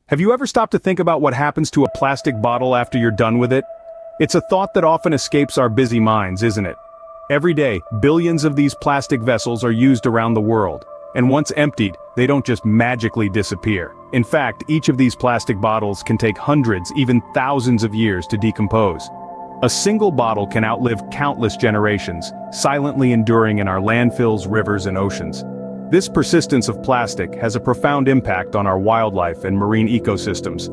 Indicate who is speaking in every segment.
Speaker 1: Have you ever stopped to think about what happens to a plastic bottle after you're done with it? It's a thought that often escapes our busy minds, isn't it? Every day, billions of these plastic vessels are used around the world, and once emptied, they don't just magically disappear. In fact, each of these plastic bottles can take hundreds, even thousands of years to decompose. A single bottle can outlive countless generations, silently enduring in our landfills, rivers, and oceans. This persistence of plastic has a profound impact on our wildlife and marine ecosystems.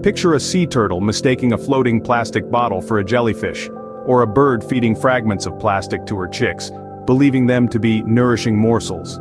Speaker 1: Picture a sea turtle mistaking a floating plastic bottle for a jellyfish, or a bird feeding fragments of plastic to her chicks, believing them to be nourishing morsels.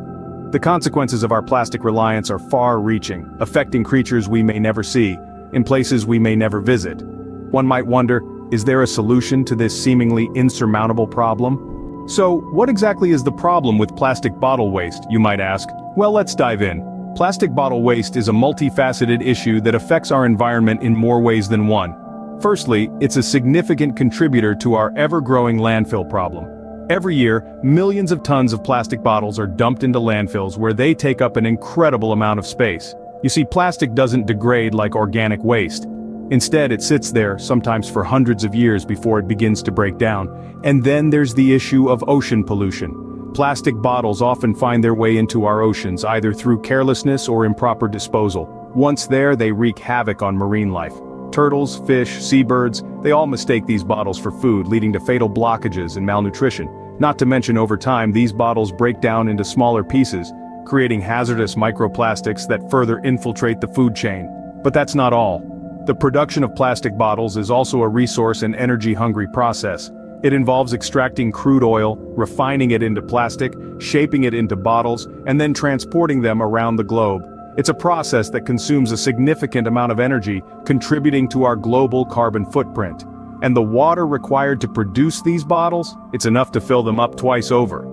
Speaker 1: The consequences of our plastic reliance are far-reaching, affecting creatures we may never see, in places we may never visit. One might wonder, is there a solution to this seemingly insurmountable problem? So, what exactly is the problem with plastic bottle waste, you might ask? Well, let's dive in. Plastic bottle waste is a multifaceted issue that affects our environment in more ways than one. Firstly, it's a significant contributor to our ever-growing landfill problem. Every year, millions of tons of plastic bottles are dumped into landfills where they take up an incredible amount of space. You see, plastic doesn't degrade like organic waste. Instead, it sits there, sometimes for hundreds of years before it begins to break down. And then there's the issue of ocean pollution. Plastic bottles often find their way into our oceans either through carelessness or improper disposal. Once there, they wreak havoc on marine life. Turtles, fish, seabirds, they all mistake these bottles for food, leading to fatal blockages and malnutrition. Not to mention, over time, these bottles break down into smaller pieces, creating hazardous microplastics that further infiltrate the food chain. But that's not all. The production of plastic bottles is also a resource and energy-hungry process. It involves extracting crude oil, refining it into plastic, shaping it into bottles, and then transporting them around the globe. It's a process that consumes a significant amount of energy, contributing to our global carbon footprint. And the water required to produce these bottles, it's enough to fill them up twice over.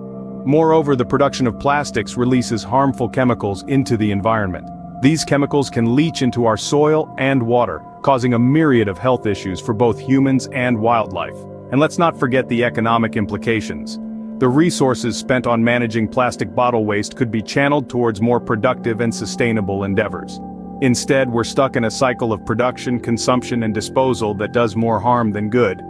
Speaker 1: Moreover, the production of plastics releases harmful chemicals into the environment. These chemicals can leach into our soil and water, causing a myriad of health issues for both humans and wildlife. And let's not forget the economic implications. The resources spent on managing plastic bottle waste could be channeled towards more productive and sustainable endeavors. Instead, we're stuck in a cycle of production, consumption, and disposal that does more harm than good.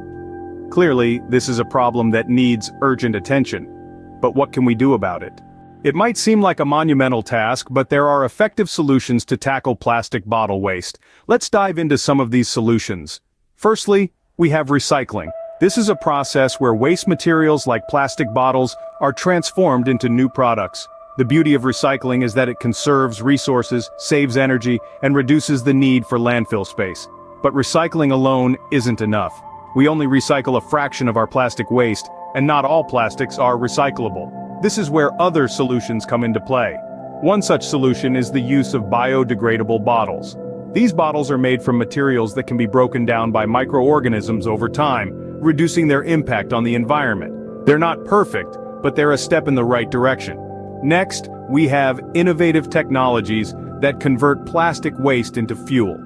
Speaker 1: Clearly, this is a problem that needs urgent attention. But what can we do about it? It might seem like a monumental task, but there are effective solutions to tackle plastic bottle waste. Let's dive into some of these solutions. Firstly, we have recycling. This is a process where waste materials like plastic bottles are transformed into new products. The beauty of recycling is that it conserves resources, saves energy, and reduces the need for landfill space. But recycling alone isn't enough. We only recycle a fraction of our plastic waste, and not all plastics are recyclable. This is where other solutions come into play. One such solution is the use of biodegradable bottles. These bottles are made from materials that can be broken down by microorganisms over time, reducing their impact on the environment. They're not perfect, but they're a step in the right direction. Next, we have innovative technologies that convert plastic waste into fuel.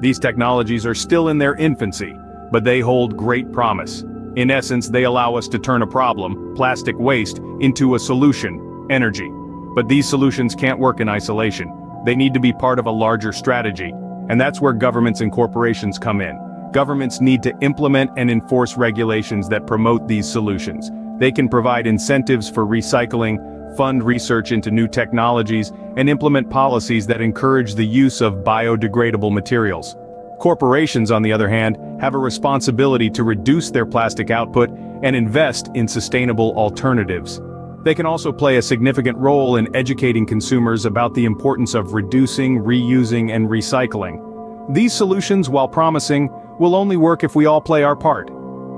Speaker 1: These technologies are still in their infancy, but they hold great promise. In essence, they allow us to turn a problem, plastic waste, into a solution, energy. But these solutions can't work in isolation. They need to be part of a larger strategy. And that's where governments and corporations come in. Governments need to implement and enforce regulations that promote these solutions. They can provide incentives for recycling, fund research into new technologies, and implement policies that encourage the use of biodegradable materials. Corporations, on the other hand, have a responsibility to reduce their plastic output and invest in sustainable alternatives. They can also play a significant role in educating consumers about the importance of reducing, reusing, and recycling. These solutions, while promising, will only work if we all play our part.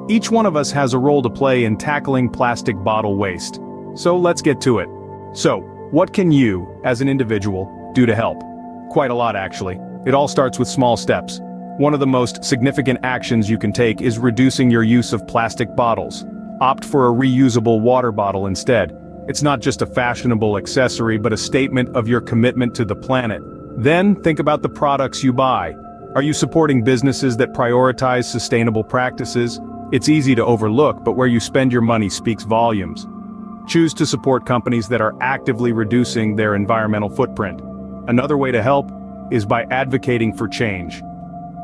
Speaker 1: Each one of us has a role to play in tackling plastic bottle waste. So let's get to it. So, what can you, as an individual, do to help? Quite a lot, actually. It all starts with small steps. One of the most significant actions you can take is reducing your use of plastic bottles. Opt for a reusable water bottle instead. It's not just a fashionable accessory, but a statement of your commitment to the planet. Then, think about the products you buy. Are you supporting businesses that prioritize sustainable practices? It's easy to overlook, but where you spend your money speaks volumes. Choose to support companies that are actively reducing their environmental footprint. Another way to help? is by advocating for change.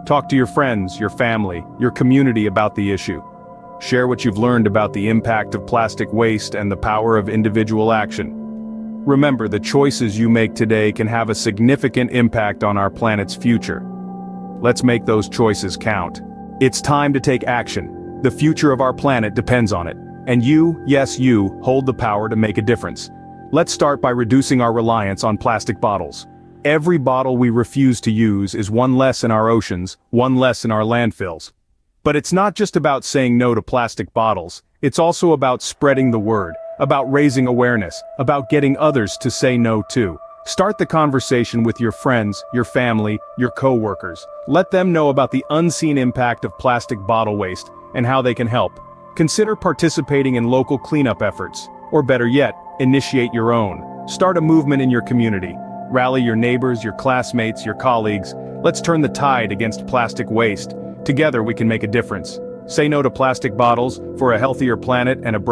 Speaker 1: Talk to your friends, your family, your community about the issue. Share what you've learned about the impact of plastic waste and the power of individual action. Remember, the choices you make today can have a significant impact on our planet's future. Let's make those choices count. It's time to take action. The future of our planet depends on it. And you, yes you, hold the power to make a difference. Let's start by reducing our reliance on plastic bottles. Every bottle we refuse to use is one less in our oceans, one less in our landfills. But it's not just about saying no to plastic bottles, it's also about spreading the word, about raising awareness, about getting others to say no too. Start the conversation with your friends, your family, your co-workers. Let them know about the unseen impact of plastic bottle waste and how they can help. Consider participating in local cleanup efforts, or better yet, initiate your own. Start a movement in your community. Rally your neighbors, your classmates, your colleagues. Let's turn the tide against plastic waste. Together we can make a difference. Say no to plastic bottles for a healthier planet and a brighter